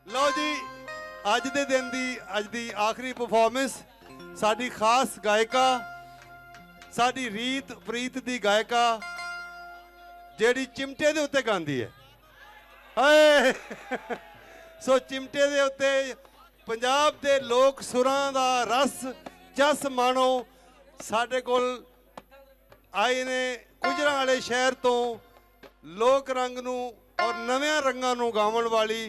लो जी अज दे दिन दी अज दी आखिरी परफॉर्मेंस साडी खास गायिका साडी रीत प्रीत दी गायिका जेड़ी चिमटे दे उत्ते गांदी है। हाय सो चिमटे दे उत्ते पंजाब दे लोक सुरां दा रस जस मानो साडे कोल आए ने गुजरां वाले शहर तो लोक रंग नूं और नव्यां रंगां नूं गावण वाली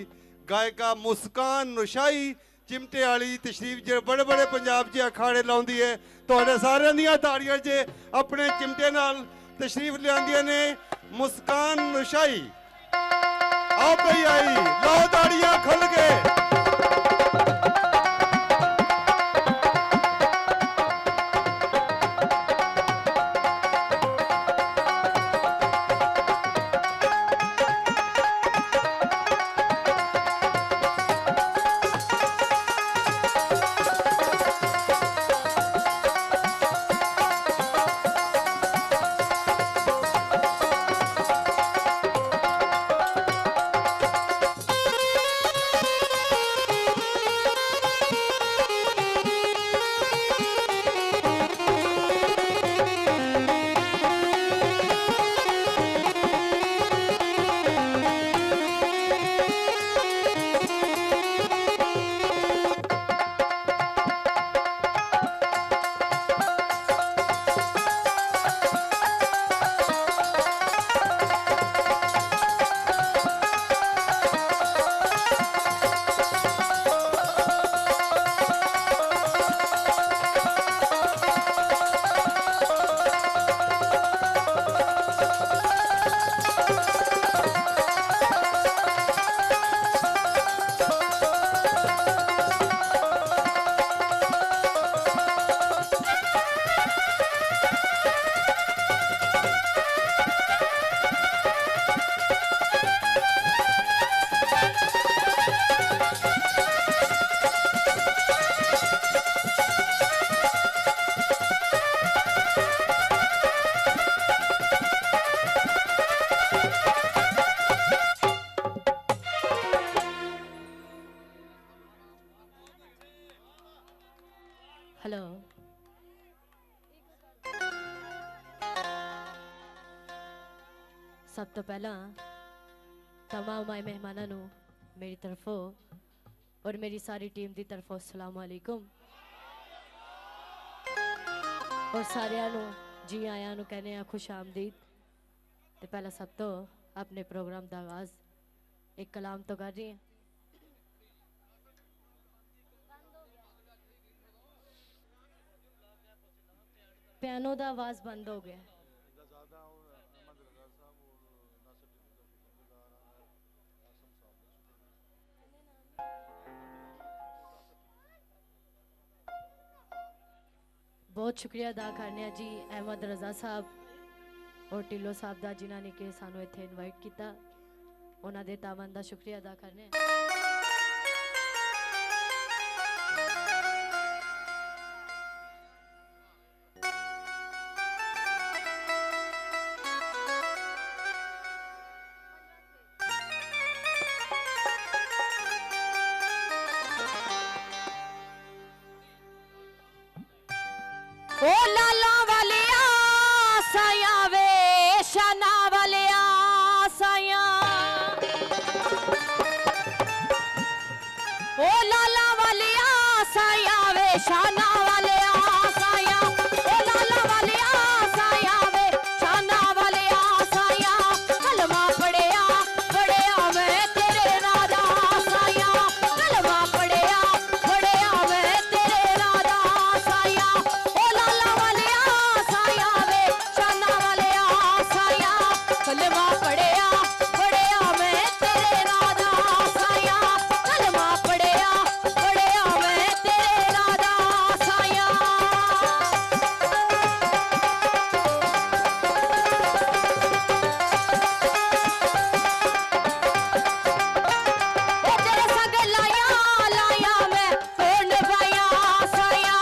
गायिका मुस्कान नुशाई चिमटे वाली तशरीफ जो बड़े बड़े पंजाब च अखाड़े लाउंदी है। तुहाडे सारिआं दीआं ताड़ियां च अपने चिमटे नाल तशरीफ लिआंदियां ने मुस्कान नुशाई। आओ भई आई लाओ ताड़ियां खुल के। हेलो सब तो पहला तमाम आए मेहमानों नू मेरी तरफों और मेरी सारी टीम की तरफों अस्सलाम वालेकुम और सारियां नू जी आया नू कहने आ खुश आमदीद। तो पहला सब तो अपने प्रोग्राम का आगाज एक कलाम तो कर रही हैं। पियानो दा आवाज बंद हो गया। बहुत शुक्रिया अदा करने जी अहमद रजा साहब और टिल्लो साहब का जिन्हों ने कि सानू इत्थे इनवाइट किया उन्होंने दे तावन का शुक्रिया अदा करने। ओ लाला वालिया साया वे शना वालिया साया ओ लाला वालिया साया वे शना वालिया साया ओ लाला वालिया साया वे शना वालिया साया कलमा पढ़िया मैं तेरे राधा साया कलमा पढ़िया मैं तेरे राधा साया ओ लाला वालिया साया वे शना वालिया साया कलमा पढ़िया मैं तेरे राधा साया कलमा पढ़िया मैं तेरे राधा साया। ओ तेरे संग लाया लाया मैं ढूंढ पाया साया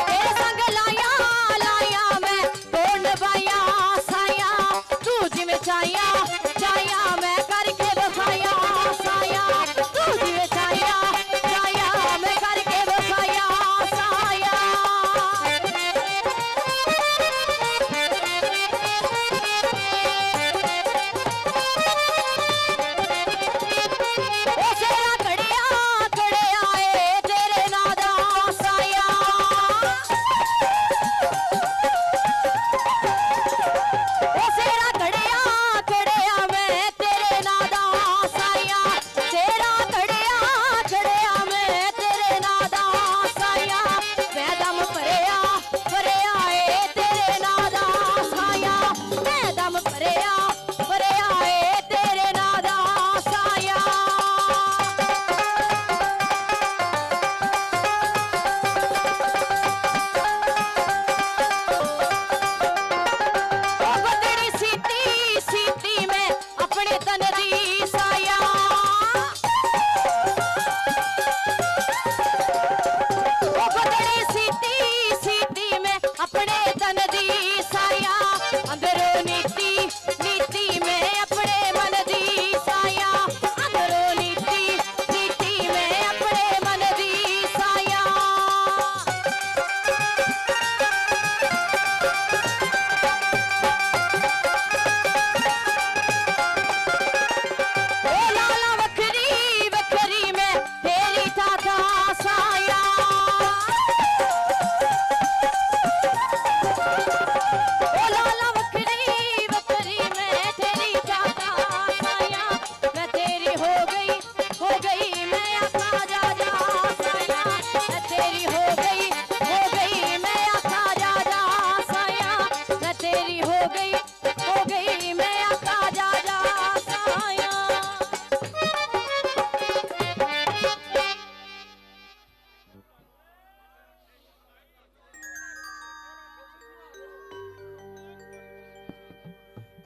तेरे संग लाया लाया मैं ढूंढ पाया साया तू जिमें चाया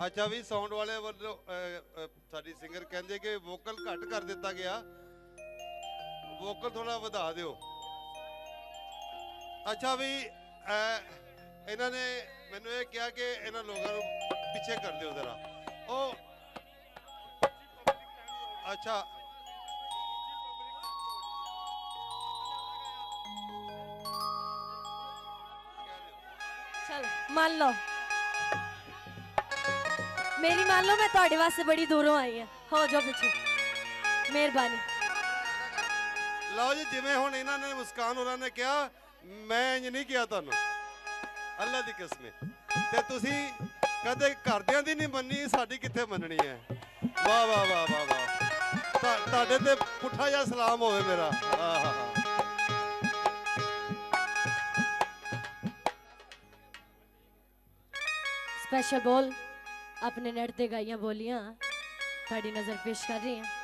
ਅੱਛਾ ਵੀ ਸਾਊਂਡ ਵਾਲੇ ਵੱਲੋਂ ਸਾਡੀ ਸਿੰਗਰ ਕਹਿੰਦੇ ਕਿ ਵੋਕਲ ਘੱਟ ਕਰ ਦਿੱਤਾ ਗਿਆ, ਵੋਕਲ ਥੋੜਾ ਵਧਾ ਦਿਓ। ਅੱਛਾ ਵੀ ਇਹਨਾਂ ਨੇ ਮੈਨੂੰ ਇਹ ਕਿਹਾ ਕਿ ਇਹਨਾਂ ਲੋਕਾਂ ਨੂੰ ਪਿੱਛੇ ਕਰ ਦਿਓ ਜ਼ਰਾ। ਉਹ ਅੱਛਾ चल मान लो मेरी, मान लो मैं ਤੁਹਾਡੇ ਵਾਸਤੇ ਬੜੀ ਦੂਰੋਂ ਆਈ ਹਾਂ। ਹੋ ਜਾਓ ਪਿੱਛੇ, ਮਿਹਰਬਾਨੀ। ਲਓ ਜੀ, ਜਿਵੇਂ ਹੁਣ ਇਹਨਾਂ ਨੇ ਮੁਸਕਾਨ ਉਹਨਾਂ ਨੇ ਕਿਹਾ, ਮੈਂ ਇੰਜ ਨਹੀਂ ਕਿਹਾ ਤੁਹਾਨੂੰ, ਅੱਲਾ ਦੀ ਕਸਮ ਤੇ ਤੁਸੀਂ ਕਦੇ ਘਰਦਿਆਂ ਦੀ ਨਹੀਂ ਮੰਨੀ, ਸਾਡੀ ਕਿੱਥੇ ਮੰਨਣੀ ਹੈ। ਵਾਹ ਵਾਹ ਵਾਹ ਵਾਹ ਵਾਹ, ਤੁਹਾਡੇ ਤੇ ਪੁੱਠਾ ਜਿਹਾ ਸਲਾਮ ਹੋਵੇ ਮੇਰਾ। ਆਹ स्पेशल बोल अपने नेट ते गाइयां बोलियां ताड़ी नजर पेश कर रही हैं।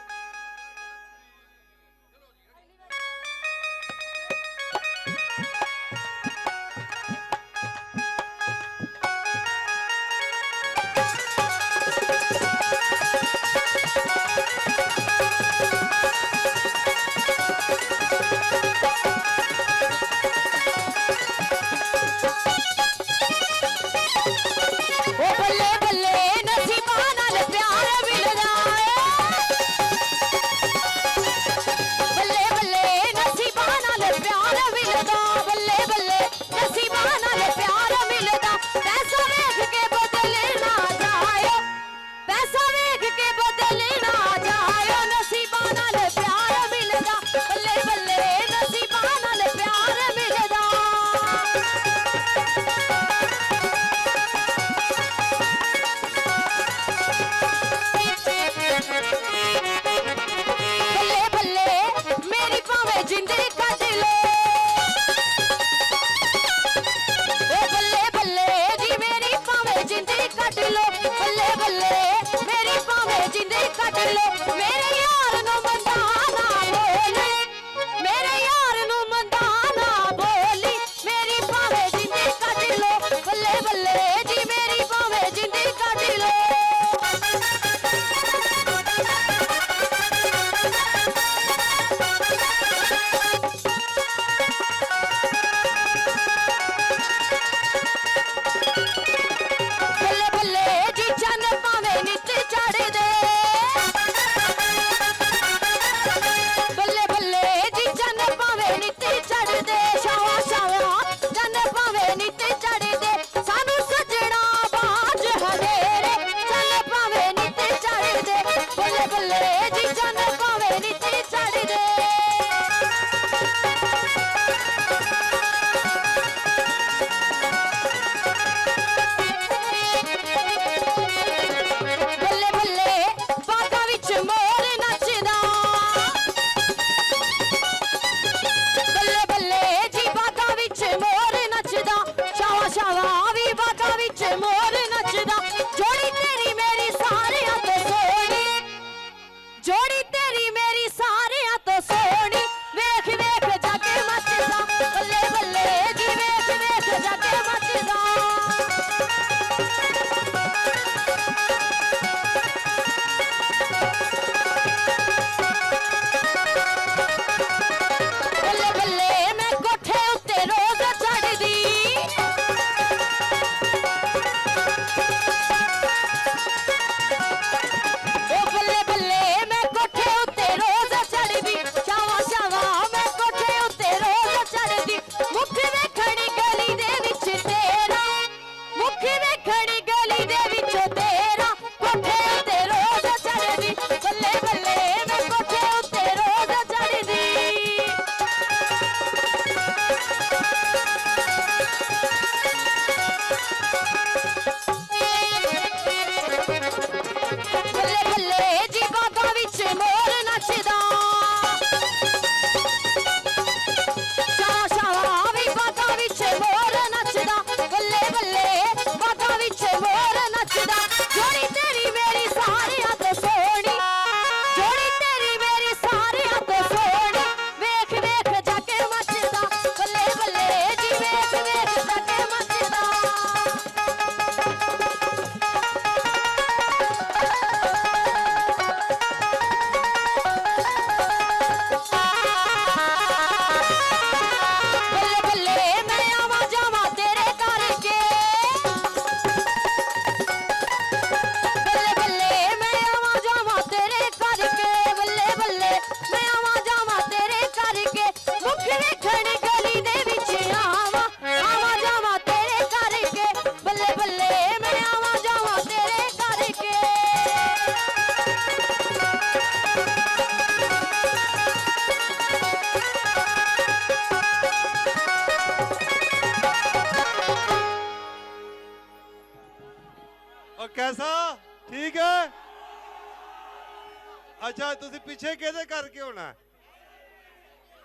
ਅੱਛਾ ਤੁਸੀਂ ਪਿੱਛੇ ਕਿਹਦੇ ਕਰਕੇ ਹੋਣਾ?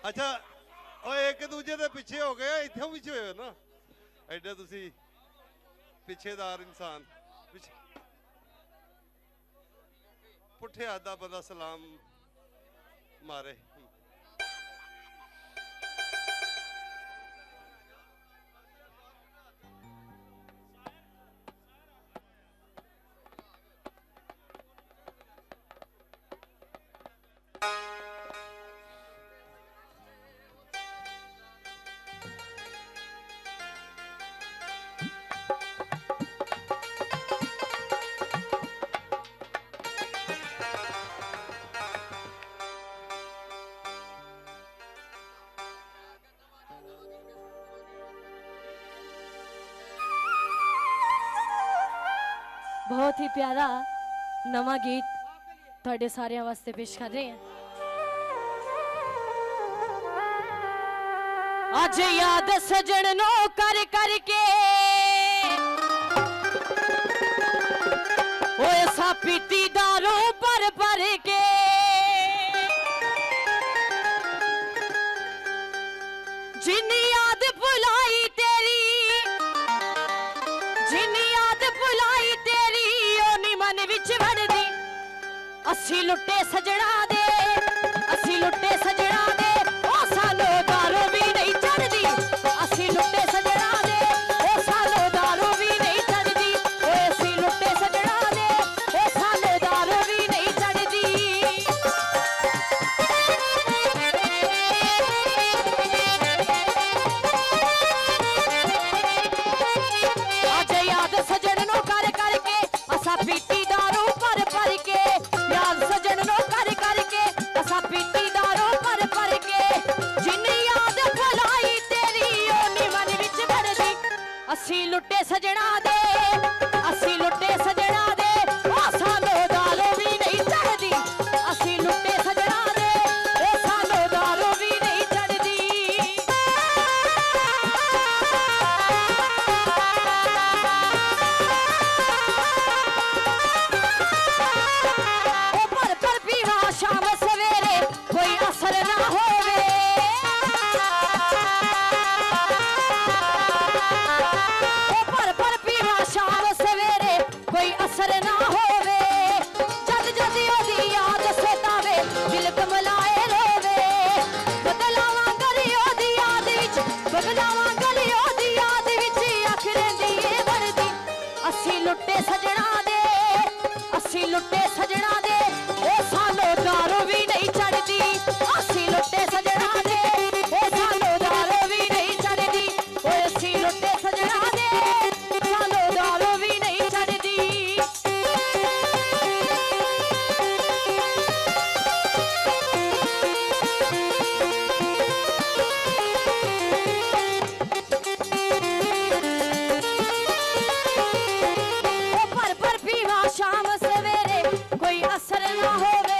ਅੱਛਾ ਓਏ ਇੱਕ ਦੂਜੇ ਦੇ ਪਿੱਛੇ ਹੋ ਗਏ, ਇੱਥੋਂ ਪਿੱਛੇ ਹੋਏ ਹੋ ਨਾ, ਐਡੇ ਤੁਸੀਂ ਪਿੱਛੇਦਾਰ ਇਨਸਾਨ। ਪੁੱਠੇ ਹੱਥ ਦਾ ਬੰਦਾ ਸਲਾਮ ਮਾਰੇ। बहुत ही प्यारा नवा गीत ਤੁਹਾਡੇ ਸਾਰਿਆਂ ਵਾਸਤੇ ਪੇਸ਼ ਕਰ ਰਹੇ ਹਾਂ। ਅੱਜ ਯਾਦ ਸਜਣ ਨੂੰ ਕਰ ਕਰਕੇ ਓਏ ਸਾ ਪੀਤੀ ਦਾਰੂ ਪਰ ਪਰ ਕੇ ਜਿੰਨੀ ਯਾਦ ਭੁਲਾਈ ਤੇਰੀ ਜਿੰਨੀ ਯਾਦ ਭੁਲਾਈ ਤੇਰੀ ਓ ਨੀ ਮਨ ਵਿੱਚ ਵੜਦੀ। ਅਸੀਂ ਲੁੱਟੇ ਸਜਣਾ ਦੇ ਅਸੀਂ ਲੁੱਟੇ ਸਜਣਾ ਦੇ ਓ ਸਾਨੂੰ ਦਾਰੂ ਵੀ ਨਹੀਂ ਚੜਦੀ। ਅਸੀਂ ਲੁੱਟੇ ਸਜਣਾ ਦੇ ਓ ਸਾਨੂੰ ਦਾਰੂ ਵੀ ਨਹੀਂ ਚੜਦੀ। ਓਏ ਅਸੀਂ ਲੁੱਟੇ ਸਜਣਾ ਦੇ ਓ ਸਾਨੂੰ ਦਾਰੂ ਵੀ ਨਹੀਂ ਚੜਦੀ। ਅੱਜ ਯਾਦ ਸਜਣ ਨੂੰ ਕਰ ਕਰਕੇ ਅਸਾਂ ਪੀਤੀ ਦਾਰੂ ਭਰ ਭਰ ਕੇ ਯਾਦ ਸਜਣ ਨੂੰ ਕਰ ਕਰਕੇ ਅਸਾਂ ਪੀਤੀ ਦਾਰੂ ਭਰ ਭਰ ਕੇ ਜਿੰਨੀ ਯਾਦ ਭੁਲਾਈ ਤੇਰੀ ਓ ਨੀ ਮਨ ਵਿੱਚ ਵੜਦੀ। ਅਸੀਂ ਲੁੱਟੇ ਸਜਣਾ ਦੇ ਅਸੀਂ ਲੁੱਟੇ ਸਜਣਾ ਦੇ ਓ ਸਾਨੂੰ ਦਾਰੂ ਵੀ ਨਹੀਂ ਚੜਦੀ। ਅਸੀਂ ਲੁੱਟੇ ਸਜਣਾ ਦੇ ਓ ਸਾਨੂੰ ਦਾਰੂ ਵੀ ਨਹੀਂ ਚੜਦੀ। ਓ ਭਰ ਭਰ ਪੀਵਾ ਸ਼ਾਮ ਸਵੇਰੇ ਕੋਈ ਅਸਰ ਨਾ ਹੋਵੇ। ਓ ਭਰ ਭਰ ਪੀਵਾ ਸ਼ਾਮ ਸਵੇਰੇ ਕੋਈ ਅਸਰ ਨਾ ਹੋਵੇ। ਜਦ ਜਦ ਉਹਦੀ ਯਾਦ ਸਤਾਵੇ ਦਿਲ ਕਮਲਾਏ ਰੋਵੇ। ਬਦਲਾਵਾਂ ਗਲੀ ਉਹਦੀ ਯਾਦ ਵਿੱਚ ਬਦਲਾਵਾਂ ਗਲੀ ਉਹਦੀ ਯਾਦ ਵਿੱਚ ਅੱਖ ਰਹਿੰਦੀ ਏ ਵੜਦੀ। ਅਸੀਂ ਲੁੱਟੇ ਸਜਣਾ ਦੇ ਅਸੀਂ ਲੁੱਟੇ ਸਜਣਾ ਦੇ ਓ ਸਾਨੂੰ ਦਾਰੂ ਵੀ ਨਹੀਂ ਚੜਦੀ। ਅਸੀਂ ਲੁੱਟੇ ਸਜਣਾ ਦੇ ਓ ਸਾਨੂੰ ਦਾਰੂ ਵੀ ਨਹੀਂ ਚੜਦੀ। ਓਏ ਅਸੀਂ ਲੁੱਟੇ ਸਜਣਾ ਦੇ ਸਾਨੂੰ ਦਾਰੂ ਵੀ ਨਹੀਂ ਚੜਦੀ। ਓ ਭਰ ਭਰ ਪੀਵਾ ਸ਼ਾਮ ਸਵੇਰੇ ਕੋਈ ਅਸਰ ਨਾ ਹੋਵੇ।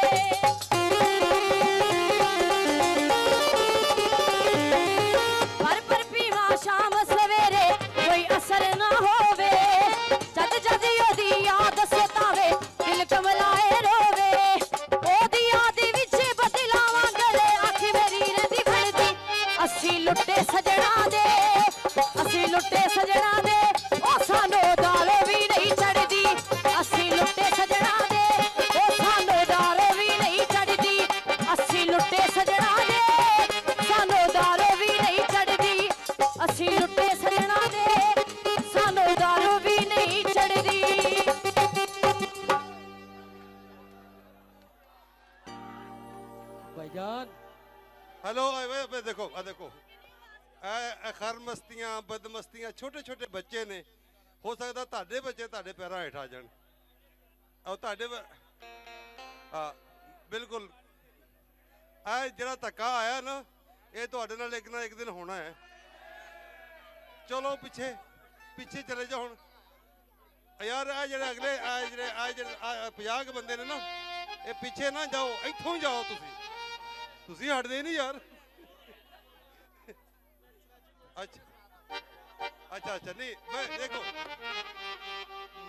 ਭਰ ਭਰ ਪੀਵਾ ਸ਼ਾਮ ਸਵੇਰੇ ਕੋਈ ਅਸਰ ਨਾ ਹੋਵੇ। ਜਦ ਜਦ ਉਹਦੀ ਯਾਦ ਸਤਾਵੇ ਦਿਲ ਕਮਲਾਏ ਰੋਵੇ। ਉਹਦੀ ਯਾਦ ਵਿੱਚ ਬਦਲਾਵਾਂ ਗਲੇ ਅੱਖ ਮੇਰੀ ਰਹਿੰਦੀ ਫੜਦੀ। ਅਸੀਂ ਲੁੱਟੇ ਸਜਣਾ ਦੇ ਅਸੀਂ ਲੁੱਟੇ ਸਜਣਾ ਦੇ ਓ ਸਾਨੂੰ ਦਾਰੂ ਵੀ ਨਹੀਂ ਚੜਦੀ। ਅਸੀਂ ਲੁੱਟੇ ਸਜਣਾ ਦੇ ਓ ਸਾਨੂੰ ਦਾਰੂ ਵੀ ਨਹੀਂ ਚੜਦੀ। ਅਸੀਂ ਲੁੱਟੇ ਸਜਣਾ ਦੇ ਸਾਨੂੰ ਦਾਰੂ ਵੀ ਨਹੀਂ ਚੜਦੀ। ਅਸੀਂ ਲੁੱਟੇ ਸਜਣਾ ਦੇ ਸਾਨੂੰ ਦਾਰੂ ਵੀ ਨਹੀਂ ਚੜਦੀ। भाईजान हेलो देखो आ देखो ਇਹ ਖਰ ਮਸਤੀਆਂ ਬਦਮਸਤੀਆਂ ਛੋਟੇ ਛੋਟੇ ਬੱਚੇ ਨੇ, ਹੋ ਸਕਦਾ ਤੁਹਾਡੇ ਬੱਚੇ ਤੁਹਾਡੇ ਪੈਰਾਂ ਹੇਠ ਆ ਜਾਣ। ਉਹ ਤੁਹਾਡੇ ਹਾਂ ਬਿਲਕੁਲ ਇਹ ਜਿਹੜਾ ਧੱਕਾ ਆਇਆ ਨਾ ਇਹ ਤੁਹਾਡੇ ਨਾਲ ਇੱਕ ਨਾ ਇੱਕ ਦਿਨ ਹੋਣਾ ਹੈ। ਚਲੋ ਪਿੱਛੇ ਪਿੱਛੇ ਚਲੇ ਜਾਓ ਹੁਣ ਯਾਰ। ਇਹ ਜਿਹੜੇ ਅਗਲੇ ਜਿਹੜੇ 50 ਬੰਦੇ ਨੇ ਨਾ ਇਹ ਪਿੱਛੇ ਨਾ ਜਾਓ, ਇੱਥੋਂ ਹੀ ਜਾਓ। ਤੁਸੀਂ ਹਟਦੇ ਨਹੀਂ ਯਾਰ। अच्छा अच्छा नहीं मैं देखो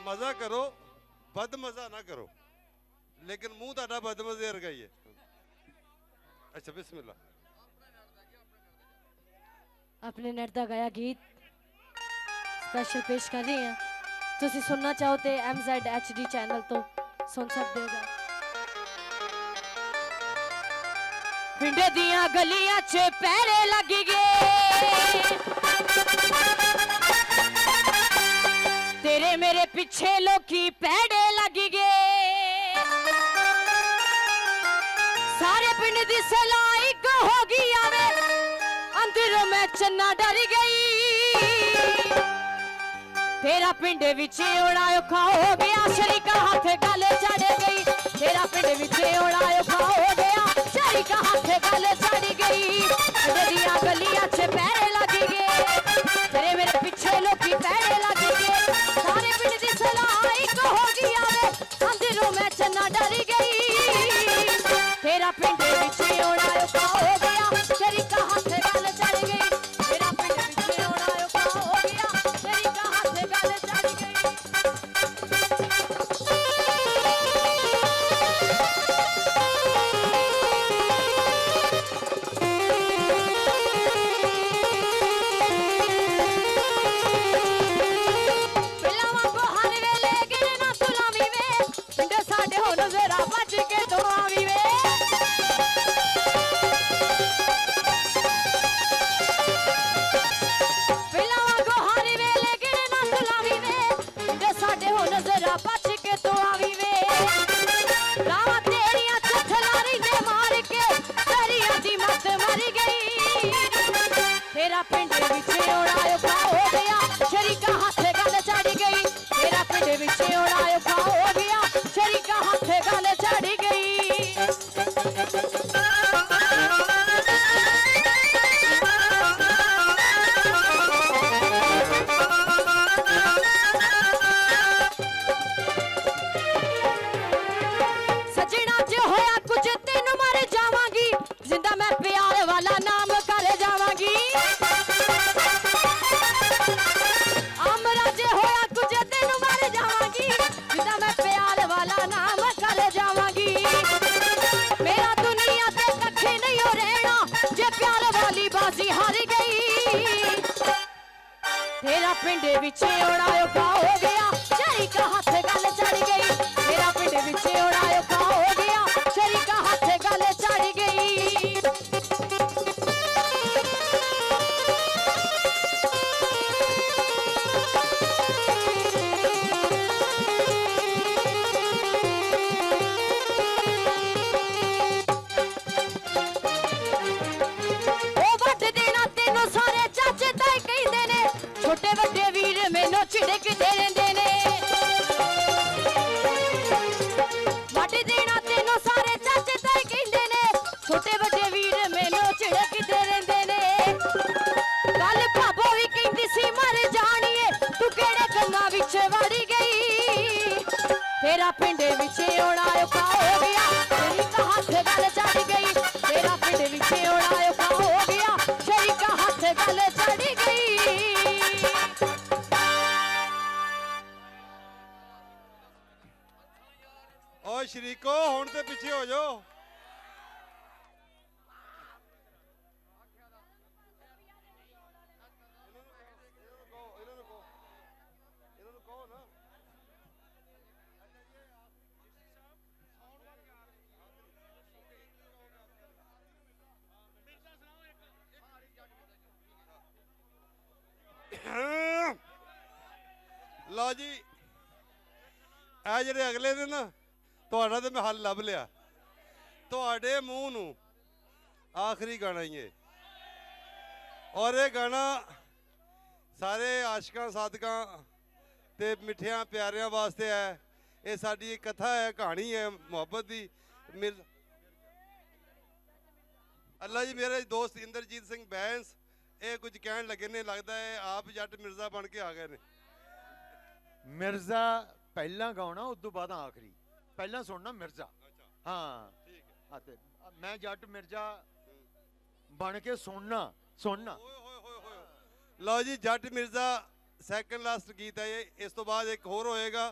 मजा करो बद मजा ना करो। लेकिन मुंह ਤੁਹਾਡਾ बदमजे वर्गा ही है। अच्छा बिस्मिल्लाह। अपने नेट दा गाया गीत स्पेशल पेश कर रही हैं। तुसी सुनना चाहो तो MZHD चैनल तो सुन सकते हो जा। पिंड दियां गलियां च पैरे लग गए, तेरे मेरे पीछे लोकी पैड़े लग गए। सारे पिंड दी सलाई को हो गई आवे, अंदरों मैं चन्ना डर गई। तेरा पिंड विच ओड़ा औखा हो गया, शरीका हाथ गल चढ़ गई। तेरा पिंड विच ओड़ा औखा हो गया, शरीका हाथ गल चढ़ गई। दियां गलियां च पैरे लग गए, तेरे मेरे पीछे लोकी पैरे लग गए। सारे पिंड दी सलाई को हो गई आवे, अंदरों मैं चन्ना डर गई। तेरा पिंड विच ओड़ा औखा हो गया, शरीका हाथ गल चढ़ गई। तेरा पिंड विच ओड़ा औखा हो गया, शरीका हाथ गल चढ़ गई। पिलावां को हर वेले गिरना तुलावी वे, पिंड साडे हो नजरा बच के तो आवी वे। पिलावां को हर वेले गिरना तुलावी वे, पिंड साडे हो नजरा बच के तो आवी वे। रावां तेरियां चथलारी दे मार के तेरियां दी मत मर गई। तेरा पिंड विच ओड़ा औखा हो गया, शरीका हाथ गल चढ़ गई। तेरा पिंड विच ओड़ा औखा हो गया, शरीका हाथ गल चढ़ गई। सजना जो होया कुछ तेन मर जावांगी, जिंदा मैं प्यार वाला नाम कर जावांगी। अमरा जे होया कुछ तेन मर जावांगी, जिंदा मैं प्यार वाला नाम कर जावांगी। मेरा दुनिया ते कखे नहीं हो रहना, जे प्यार वाली बाजी हार गई। तेरा पिंड विच ओड़ा औखा हो गया, शरीका हाथ गल चढ़ गई। तेरा पिंड विच ओड़ा औखा हो गया, शरीका हाथ गल चढ़ गई। ओ वट देना तेनों सारे चाचे ताए कहंदे ने, छोटे वड्डे वीर मैनों झिड़कदे रहिंदे ने। वट देना तेनों सारे चाचे ताए कहंदे ने, छोटे वड्डे वीर मैनों झिड़कदे रहिंदे ने। कल भाबो भी कहंदी सी मर जाणीए, तू किहड़े गंगा विच वड़ गई। तेरा पिंड विच ओड़ा औखा हो गया, शरीका हाथ गल चढ़ गई। तेरा पिंड विच ओड़ा औखा हो गया, शरीका हाथ गल चढ़ गई। ओ शरीको हुण ते पिछे हो जाओ। लो जी ਇਹ ਜਿਹੜੇ ਅਗਲੇ ਨੇ ਨਾ ਤੁਹਾਡਾ ਤੇ ਮੈਂ ਹੱਲ ਲੱਭ ਲਿਆ। ਤੁਹਾਡੇ ਮੂੰਹ ਨੂੰ ਆਖਰੀ ਗਾਣਾ ਹੀ ਹੈ ਔਰ ਇਹ ਗਾਣਾ ਸਾਰੇ ਆਸ਼ਿਕਾਂ ਸਾਧਕਾਂ ਤੇ ਮਿੱਠਿਆਂ ਪਿਆਰਿਆਂ ਵਾਸਤੇ ਹੈ। ਇਹ ਸਾਡੀ ਇੱਕ ਕਥਾ ਹੈ, ਕਹਾਣੀ ਹੈ ਮੁਹੱਬਤ ਦੀ। ਅੱਲਾ ਜੀ ਮੇਰੇ ਦੋਸਤ ਇੰਦਰਜੀਤ ਸਿੰਘ ਬੈਂਸ ਇਹ ਕੁਝ ਕਹਿਣ ਲੱਗੇ ਨੇ, ਲੱਗਦਾ ਹੈ ਆਪ ਜੱਟ ਮਿਰਜ਼ਾ ਬਣ ਕੇ ਆ ਗਏ ਨੇ। मिर्जा पहला गाना उदू बाद आखिरी पहला सुनना मिर्जा। हाँ ठीक है, मैं जट मिर्जा बन के सुनना सुनना। लो जी जट मिर्जा सैकंड लास्ट गीत है ये। इस तो बाद एक होर होएगा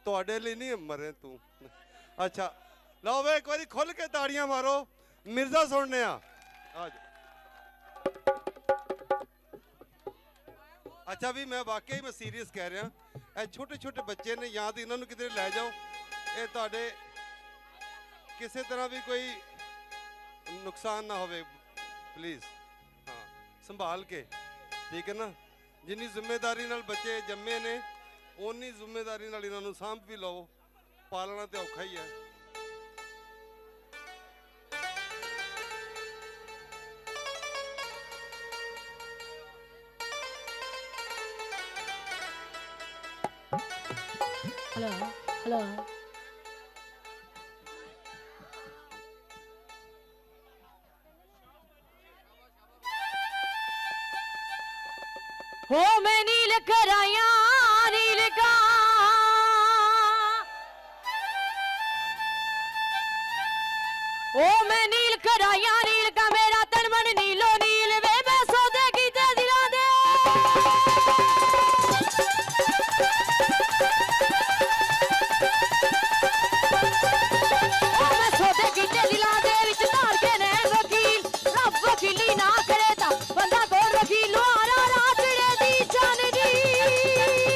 ਤੁਹਾਡੇ ਲਈ नहीं मरे तू ਅੱਛਾ ਲਓ ਵੇ ਇੱਕ ਵਾਰੀ ਖੁੱਲ ਕੇ ਤਾੜੀਆਂ ਮਾਰੋ ਮਿਰਜ਼ਾ ਸੁਣਨੇ ਆ ਆ ਜਾਓ। ਅੱਛਾ ਵੀ ਮੈਂ ਵਾਕਈ ਮੈਂ ਸੀਰੀਅਸ ਕਹਿ ਰਿਹਾ ਇਹ ਛੋਟੇ ਛੋਟੇ ਬੱਚੇ ਨੇ ਜਾਂ ਤਾਂ ਇਹਨਾਂ ਨੂੰ ਕਿਤੇ ਲੈ ਜਾਓ ਇਹ ਤੁਹਾਡੇ ਕਿਸੇ ਤਰ੍ਹਾਂ ਵੀ ਕੋਈ ਨੁਕਸਾਨ ਨਾ ਹੋਵੇ ਪਲੀਜ਼ ਹਾਂ ਸੰਭਾਲ ਕੇ ਠੀਕ ਹੈ ਨਾ ਜਿੰਨੀ ਜ਼ਿੰਮੇਵਾਰੀ ਨਾਲ ਬੱਚੇ ਜੰਮੇ ਨੇ ਓਨੀ ਜ਼ਿੰਮੇਵਾਰੀ ਨਾਲ ਇਹਨਾਂ ਨੂੰ ਸਾਂਭ ਵੀ ਲਓ ਪਾਲਣਾ ਤੇ ਔਖਾ ਹੀ ਹੈ हेलो हेलो हो मैं नील कराया नील का ओ मैं नील कराया नील का मेरा तन मन नीलो नील वे मैं सौदे की ते दिला दे ओ मैं सौदे की ते दिला दे विच धार के ने वकील रब वकीली ना करे ता बंदा कौन वकील आरा रातड़े दी चांदनी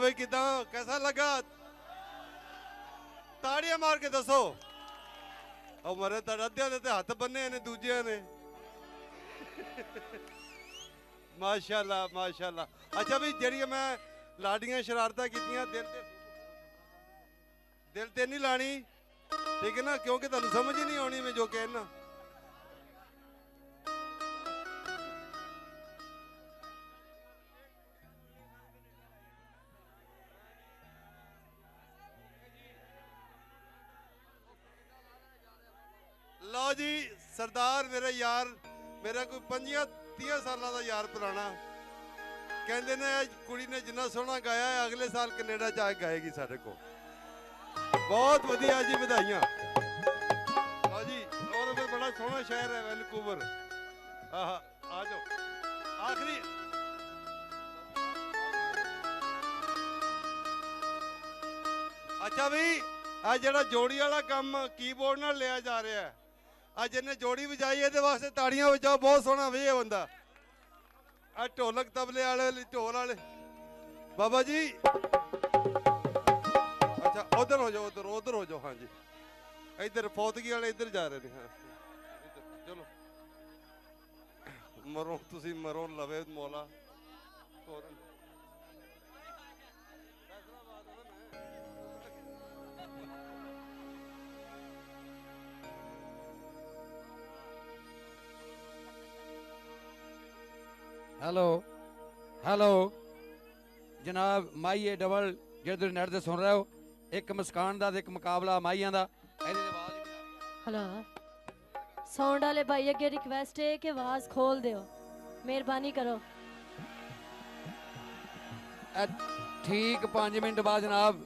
ਹੋਵੇ ਕਿਦਾਂ कैसा लगा ताड़ियां मार के दसो ਉਹ ਮਰੇ ਤਾਂ ਅੱਧਿਆਂ ਦੇ ਤੇ ਹੱਥ ਬੰਨੇ ਨੇ ਦੂਜਿਆਂ ਨੇ ਮਾਸ਼ਾਅੱਲਾ ਮਾਸ਼ਾਅੱਲਾ ਅੱਛਾ ਵੀ ਜਿਹੜੀਆਂ ਮੈਂ ਲਾਡੀਆਂ ਸ਼ਰਾਰਤਾਂ ਕੀਤੀਆਂ ਦਿਲ ਤੇ ਨਹੀਂ ਲਾਣੀ ਠੀਕ ਹੈ ਨਾ ਕਿਉਂਕਿ ਤੁਹਾਨੂੰ ਸਮਝ ਹੀ ਨਹੀਂ ਆਉਣੀ ਮੈਂ ਜੋ ਕਹਿਣਾ लो जी सरदार मेरे यार मेरा कोई 25-30 साल का यार पुराना कहते ने कुड़ी ने जिन्ना सोहना गाया है अगले साल कनेडा जाके गाएगी साढ़े को बहुत वधिया जी बधाइयां लो जी और फिर बड़ा सोहना शहर है वैनकूवर हाँ आ जाओ आखिरी अच्छा भी आ जड़ा जोड़ी वाला काम कीबोर्ड नाल लिया जा रहा है ਅੱਜ ਇਹਨੇ ਜੋੜੀ ਵਜਾਈ ਇਹਦੇ ਵਾਸਤੇ ਤਾੜੀਆਂ ਵਜਾਓ ਬਹੁਤ ਸੋਹਣਾ ਵੇ ਇਹ ਬੰਦਾ ਆ ਢੋਲਕ ਤਬਲੇ ਵਾਲੇ ਢੋਲ ਵਾਲੇ ਬਾਬਾ ਜੀ ਅੱਛਾ ਉਧਰ ਹੋ ਜਾਓ ਉਧਰ ਹੋ ਜਾਓ ਹਾਂਜੀ ਇੱਧਰ ਫੌਤਗੀ ਵਾਲੇ ਇੱਧਰ ਜਾ ਰਹੇ ਨੇ ਹਾਂ ਚਲੋ ਮਰੋ ਤੁਸੀਂ ਮਰੋ ਲਵੇ ਮੌਲਾ ਤੋਰਨ ਹੈਲੋ ਹੈਲੋ ਜਨਾਬ ਮਾਈਏ ਡਬਲ ਜਿਹੜੇ ਤੁਸੀਂ ਨੈਟ ਤੇ ਸੁਣ ਰਹੇ ਹੋ ਇੱਕ ਮੁਸਕਾਨ ਦਾ ਤੇ ਇੱਕ ਮੁਕਾਬਲਾ ਮਾਈਆਂ ਦਾ ਇਹਦੀ ਆਵਾਜ਼ हेलो साउंड वाले भाई अगे रिक्वेस्ट है कि आवाज खोल दियो मेहरबानी करो ठीक 5 मिनट बाद जनाब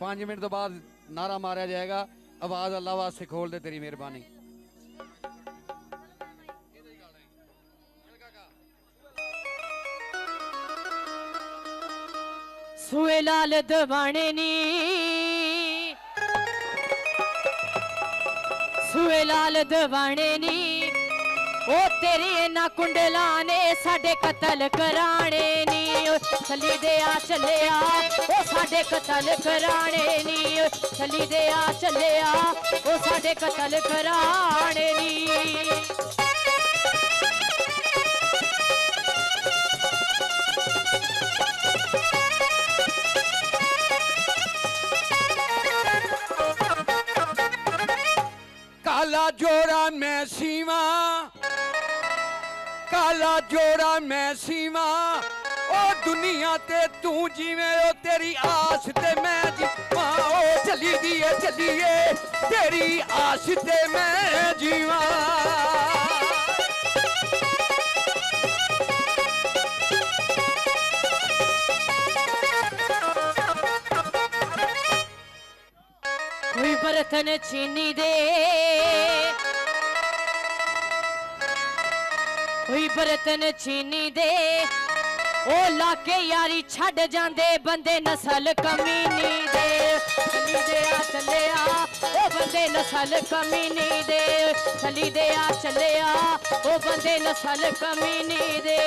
5 मिनट तो बाद नारा मारा जाएगा आवाज अल्लाह वास्ते खोल दे तेरी मेहरबानी सुए लाल दवाने नी सुए लाल दवाने नी ओ तेरी ना कुंडला ने साडे कतल कराने नी चली दे आ चले आ ओ साडे कतल कराने नी चली दे आ चले आ ओ साडे कतल कराने नी काला जोड़ा मैं सीवा काला जोड़ा मैं सीवा ओ दुनिया ते तू जीवे ओ तेरी आस ते मैं जीवा ओ चली दिए चलिए तेरी आस ते मैं जीवा कोई बर्तन चीनी दे कोई बर्तन चीनी दे ओ लाके यारी छड़ जांदे बंदे नस्ल कमीनी दे चली दे आ चले आ ओ बंदे नस्ल कमीनी दे चली दे आ चले आ ओ बंदे नस्ल कमीनी दे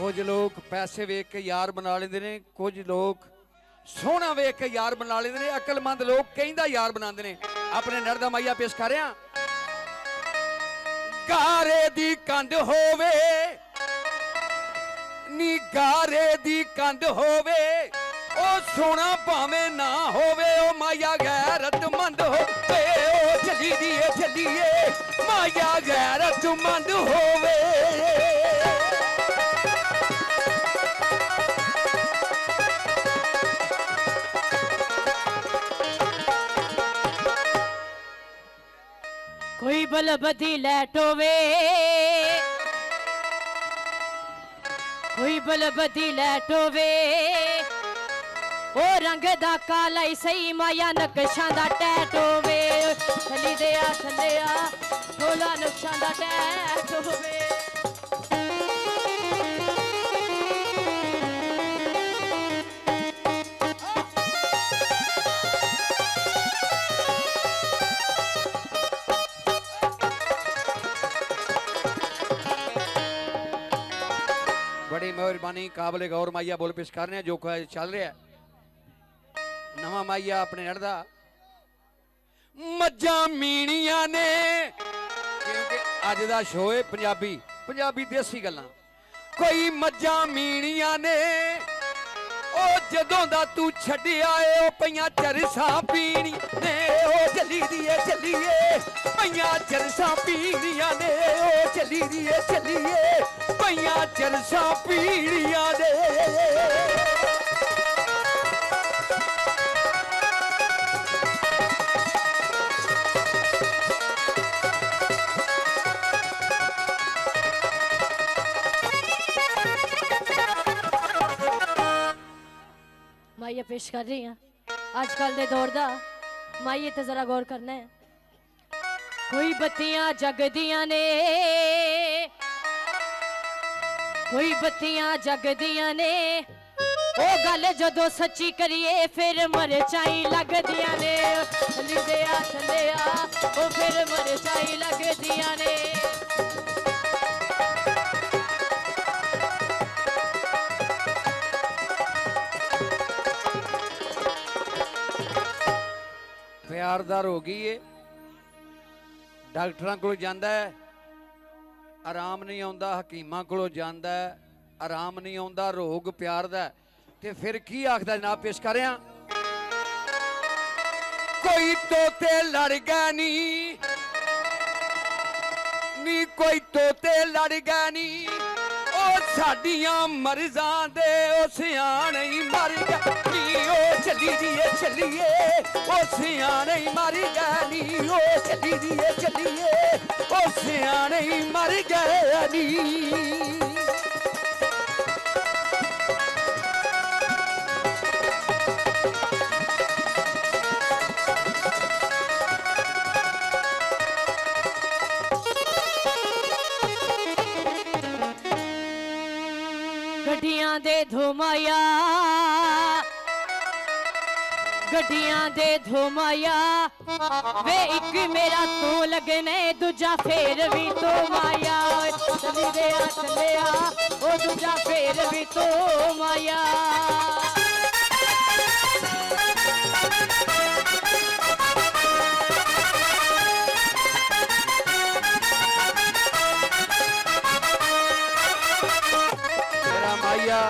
कुछ लोग पैसे वेख के यार बना लेंदे ने कुछ लोग सोहना वेख के यार बना लेंदे ने अकलमंद लोग कहिंदा यार बनांदे ने अपने नरदा माइया पेश कर रहा गारे दी कंड होवे नी गारे दी कंड होवे ओ सोना भावे ना होवे ओ माया गैरतमंद होवे ओ चली दिए चलिए माया गैरतमंद होवे कोई बलबदी लैट होवे कोई बलबदी लैट होवे ओ रंग दा काला ही सही माया नक्शां दा टैट होवे चली दे आ थल्ले आ ढोला नक्शां दा टैट होवे बड़ी मेहरबानी काबले गौर माइया बोल पेश कर रहे हैं जो चल रहा है नवा माइया अपने नड़दा मज्जा मीणियां ने क्योंकि अज दा शो है पंजाबी पंजाबी देसी गल्लां कोई मज्जा मीणियां ने ओ जदों दा तू छड्डिया ए ओ पईयां चरसा पीणी ने ओ चली दिए चलिए पईयां चरसा पीणियां ने ओ चली दिए चलिए पईयां चरसा पीणियां ने माइया पेश कर रही हैं आजकल दे दौर दा माइये ते जरा गौर करना है कोई बत्तियां जगदियां ने कोई बत्तियां जगदियां ने ओ गल जदों सच्ची करिए फिर मरचाई लगदियां ने चलिया चलिया ओ फिर मरचाई लगदियां ने प्यार दा रोगी है डॉक्टरां कोल जांदा है आराम नहीं आउंदा हकीमां कोल जांदा है आराम नहीं आउंदा रोग प्यार दा ते फिर की आखदा जनाब पेश कर रहा कोई तोते लड़ गए नी कोई तोते लड़ गए नी ओ साडियां मर्जां दे ओ सियाणे ही मर गए नी ओ चली दिए चलिए ओ सियाणे ही मर गए नी ओ चली दिए चलिए ओ सियाणे ही मर गए नी गड्डियां दे धुमाया गड्डियां दे धुमाया वे एक मेरा तू लगने दूजा फेर भी तो माया चली गया चलिया ओ दूजा फेर भी तो माया मेरा माइया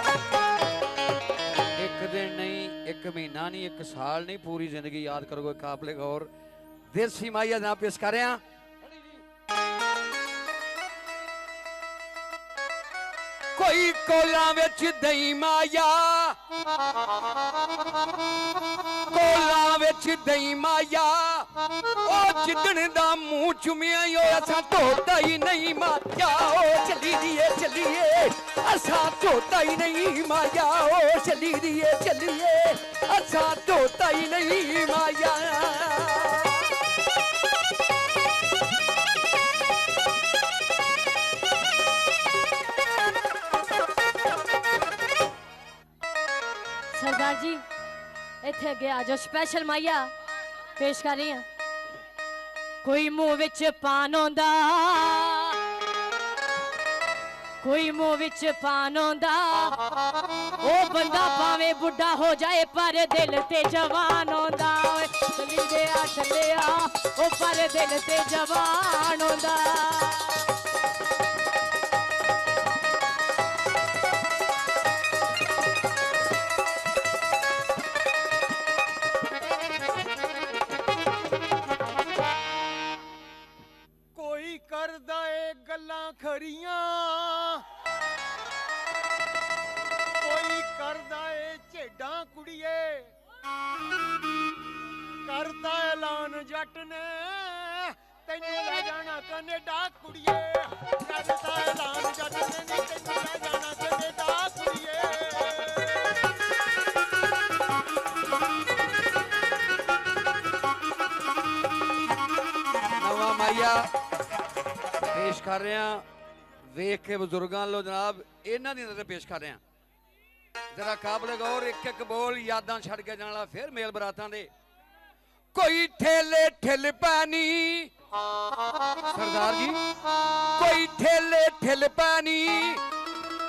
एक दिन नहीं एक महीना नहीं एक साल नहीं पूरी जिंदगी याद करोगे काबले गौर देसी माइया जनाब पेश कर रहे हैं कोई कोला विच दही माया कोला विच दही माया ओ जिदन दा मुंह चुमिया ओ असा धोता ही नहीं माया ओ चली दिए चलिए असा धोता ही नहीं माया ओ चली दिए चलिए असा धोता ही नहीं माया सरदार जी इत्थे अगे आ जाओ स्पेशल माइया पेश कर रही हैं कोई मुंह विच पान होंदा कोई मुंह विच पान होंदा ओ बंदा भावें बुढ़ा हो जाए पर दिल ते जवान होंदा चली गया चलिया ओ पर दिल ते जवान होंदा कोई करदा ए गल्लां खरियां कोई करदा ए झेडां कुड़िए करदा ऐलान जट ने तैनू ले जाना कनेडा कुड़िए करदा ऐलान जट ने नी तैनू ले जाना कनेडा कुड़िए नवा माइया पेश कर रहे हैं वेख के बुजुर्गों लो जनाब इन्हां दी नज़र पेश कर रहे हैं जरा काबले गौर एक एक बोल यादां छड़ के जाना फिर मेल बरातां दे कोई ठेले ठिल पैनी सरदार जी कोई ठेले ठिल पैनी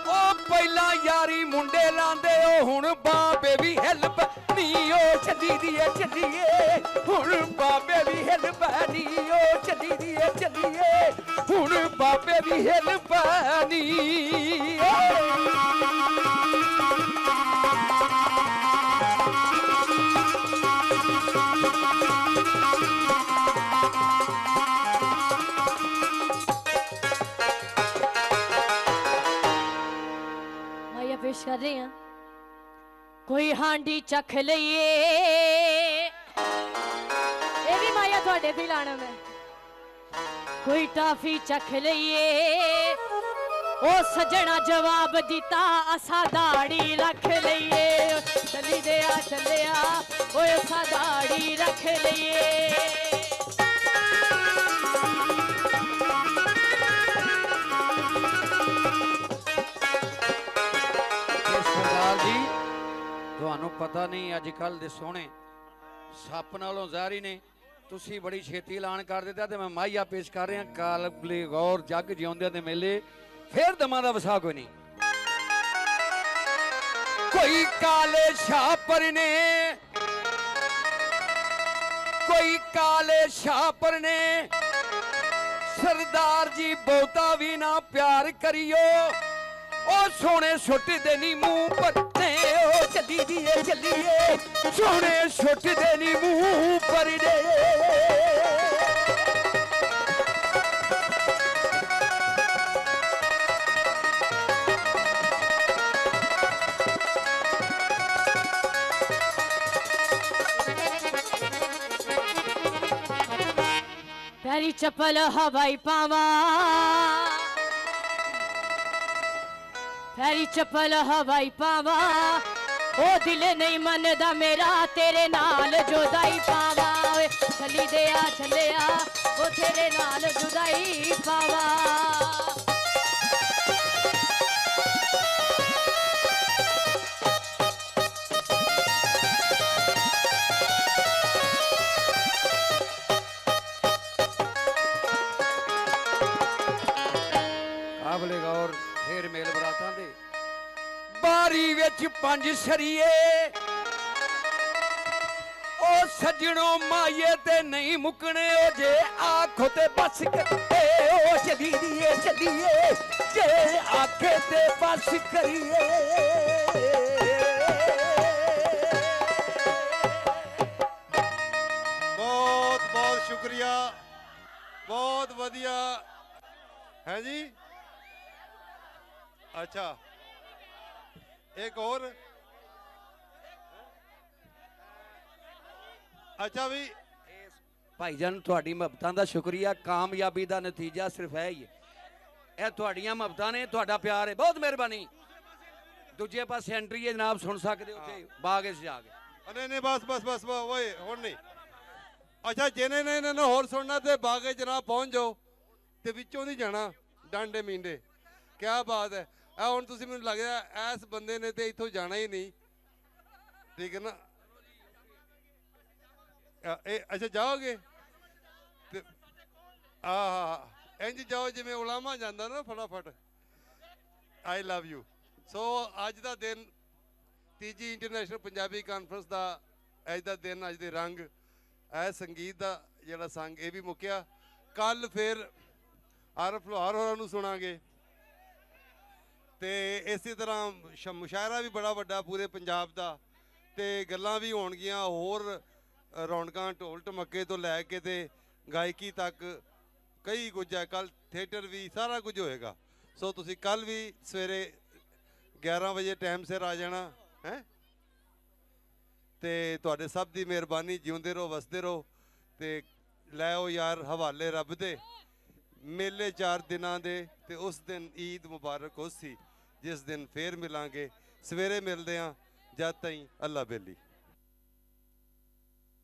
ओ ਪਹਿਲਾਂ ਯਾਰੀ ਮੁੰਡੇ ਲਾਂਦੇ ਉਹ ਹੁਣ ਬਾਬੇ ਵੀ ਹਿੱਲ ਪੈਣੀ ਉਹ ਚੱਲੀ ਦੀ ਏ ਚੱਲੀਏ ਹੁਣ ਬਾਬੇ ਵੀ ਹਿੱਲ ਪੈਣੀ ਉਹ ਚੱਲੀ ਦੀ ਏ ਚੱਲੀਏ ਹੁਣ ਬਾਬੇ ਵੀ ਹਿੱਲ ਪੈਣੀ ਮਾਇਆ ਪੇਸ਼ ਕਰ ਰਹੇ ਹਾਂ ਕੋਈ ਹਾਂਡੀ ਚੱਖ ਲਈਏ ਇਹ ਵੀ ਮਾਇਆ ਤੁਹਾਡੇ ਤੇ ਲਾਣਾ ਮੈਂ ਕੋਈ ਟਾਫੀ ਚੱਖ ਲਈਏ ਉਹ ਸੱਜਣਾ ਜਵਾਬ ਦਿੱਤਾ ਅਸਾਂ ਦਾੜੀ ਰੱਖ ਲਈਏ ਚੱਲੀ ਦੇ ਆ ਚੱਲਿਆ ਓਏ ਅਸਾਂ ਦਾੜੀ ਰੱਖ ਲਈਏ ਸਰਦਾਰ ਜੀ ਤੁਹਾਨੂੰ ਪਤਾ ਨਹੀਂ ਅੱਜ ਕੱਲ ਦੇ ਸੋਹਣੇ ਸੱਪ ਨਾਲੋਂ ਜ਼ਾਰੀ ਨੇ ਤੁਸੀਂ ਬੜੀ ਛੇਤੀ ਐਲਾਨ ਕਰ ਦਿੱਤਾ ਤੇ ਮੈਂ ਮਾਹੀਆ ਪੇਸ਼ ਕਰ ਰਿਹਾ ਕਾਲ ਗੌਰ ਜੱਗ ਜਿਉਂਦਿਆਂ ਦੇ ਮੇਲੇ ਫੇਰ ਦਮਾਂ ਦਾ ਵਸਾ ਕੋਈ ਨਹੀਂ ਕੋਈ ਕਾਲੇ ਸ਼ਾਪਰ ਨੇ ਕੋਈ ਕਾਲੇ ਸ਼ਾਪਰ ਨੇ ਸਰਦਾਰ ਜੀ ਬਹੁਤਾ ਵੀ ਨਾ ਪਿਆਰ ਕਰਿਓ ਉਹ ਸੋਹਣੇ ਸੁੱਟਦੇ ਨੀ ਮੂੰਹ ਪਰਦੇ ਉਹ ਚੱਲੀ ਦੀ ਏ ਚੱਲੀਏ ਸੋਹਣੇ ਸੁੱਟਦੇ ਨੀ ਮੂੰਹ ਪਰਦੇ ਪੈਰੀ ਚੱਪਲ ਹਵਾਈ ਪਾਵਾਂ ਪੈਰੀ ਚੱਪਲ ਹਵਾਈ ਪਾਵਾਂ ਉਹ ਦਿਲ ਨਹੀਂ ਮੰਨਦਾ ਮੇਰਾ ਤੇਰੇ ਨਾਲ ਜੁਦਾਈ ਪਾਵਾਂ ਓਏ ਚੱਲੀ ਦੇ ਆ ਚੱਲਿਆ ਉਹ ਤੇਰੇ ਨਾਲ ਜੁਦਾਈ ਪਾਵਾਂ ਕਾਬਲੇ ਗੌਰ ਫੇਰ ਮੇਲ ਬਰਾਤਾਂ ਦੇ ਬਾਰੀ ਵਿੱਚ ਪੰਜ ਸਰੀਏ ਉਹ ਸੱਜਣੋ ਮਾਏ ਤੇ ਨਹੀਂ ਮੁੱਕਣੇ ਉਹ ਜੇ ਆਖੋ ਤੇ ਬਸ ਕਰੀਏ ਉਹ ਚੱਲੀ ਦੀਏ ਚੱਲੀਏ ਜੇ ਆਖੇ ਤੇ ਬਸ ਕਰੀਏ ਬਹੁਤ ਬਹੁਤ ਸ਼ੁਕਰੀਆ ਬਹੁਤ ਵਧੀਆ ਹੈ ਜੀ ਅੱਛਾ ਇੱਕ ਹੋਰ ਅੱਛਾ ਵੀ ਭਾਈਜਾਨ ਤੁਹਾਡੀ ਮੁਹੱਬਤਾਂ ਦਾ ਸ਼ੁਕਰੀਆ ਕਾਮਯਾਬੀ ਦਾ ਨਤੀਜਾ ਸਿਰਫ ਹੈ ਹੀ ਹੈ ਇਹ ਤੁਹਾਡੀਆਂ ਮੁਹੱਬਤਾਂ ਨੇ ਤੁਹਾਡਾ ਪਿਆਰ ਹੈ ਬਹੁਤ ਮਿਹਰਬਾਨੀ ਦੂਜੇ ਪਾਸੇ ਐਂਟਰੀ ਹੈ ਜਨਾਬ ਸੁਣ ਸਕਦੇ ਹੋ ਉੱਥੇ ਬਾਗ ਇਸ ਜਾ ਕੇ ਨਹੀਂ ਨਹੀਂ ਬਸ ਓਏ ਹੁਣ ਨਹੀਂ ਅੱਛਾ ਜਿਹਨੇ ਨੇ ਇਹਨਾਂ ਨੂੰ ਹੋਰ ਸੁਣਨਾ ਤੇ ਬਾਗੇ ਜਨਾਬ ਪਹੁੰਚ ਜਾਓ ਤੇ ਵਿੱਚੋਂ ਨਹੀਂ ਜਾਣਾ ਡਾਂਡੇ ਮੀਂਡੇ ਕਿਆ ਬਾਤ ਹੈ ਆ ਹੁਣ ਤੁਸੀਂ ਮੈਨੂੰ ਲੱਗਦਾ ਐਸ ਬੰਦੇ ਨੇ ਤੇ ਇੱਥੋਂ ਜਾਣਾ ਹੀ ਨਹੀਂ ਠੀਕ ਹੈ ਨਾ ਇਹ ਅੱਛਾ ਜਾਓਗੇ ਤੇ ਇੰਜ ਜਾਓ ਜਿਵੇਂ ਉਲਾਮਾ ਜਾਂਦਾ ਨਾ ਫਟਾਫਟ ਆਈ ਲਵ ਯੂ ਸੋ ਅੱਜ ਦਾ ਦਿਨ ਤੀਜੀ ਇੰਟਰਨੈਸ਼ਨਲ ਪੰਜਾਬੀ ਕਾਨਫਰੰਸ ਦਾ ਅੱਜ ਦਾ ਦਿਨ ਅੱਜ ਦੇ ਰੰਗ ਇਹ ਸੰਗੀਤ ਦਾ ਜਿਹੜਾ ਸੰਗ ਇਹ ਵੀ ਮੁੱਕਿਆ ਕੱਲ ਫਿਰ ਆਰਫ ਲੋਹਾਰ ਹੋਰਾਂ ਨੂੰ ਸੁਣਾਂਗੇ ਤੇ ਇਸੇ ਤਰ੍ਹਾਂ ਮੁਸ਼ਾਇਰਾ ਵੀ ਬੜਾ ਵੱਡਾ ਪੂਰੇ ਪੰਜਾਬ ਦਾ ਤੇ ਗੱਲਾਂ ਵੀ ਹੋਣਗੀਆਂ ਹੋਰ ਰੌਣਕਾਂ ਢੋਲ ਢਮੱਕੇ ਤੋਂ ਲੈ ਕੇ ਤੇ ਗਾਇਕੀ ਤੱਕ ਕਈ ਕੁਝ ਹੈ ਕੱਲ ਥੀਏਟਰ ਵੀ ਸਾਰਾ ਕੁਝ ਹੋਏਗਾ ਸੋ ਤੁਸੀਂ ਕੱਲ ਵੀ ਸਵੇਰੇ 11 ਵਜੇ ਟਾਈਮ ਸਿਰ ਆ ਜਾਣਾ ਹੈ ਤੇ ਤੁਹਾਡੇ ਸਭ ਦੀ ਮਿਹਰਬਾਨੀ ਜਿਉਂਦੇ ਰਹੋ ਵਸਦੇ ਰਹੋ ਤੇ ਲੈ ਆਓ ਯਾਰ ਹਵਾਲੇ ਰੱਬ ਦੇ ਮੇਲੇ 4 ਦਿਨਾਂ ਦੇ ਤੇ ਉਸ ਦਿਨ ਈਦ ਮੁਬਾਰਕ ਹੋਸੀ ਜਿਸ ਦਿਨ ਫੇਰ ਮਿਲਾਂਗੇ ਸਵੇਰੇ ਮਿਲਦੇ ਆਂ ਜਦ ਤਾਈਂ ਅੱਲਾ ਬੇਲੀ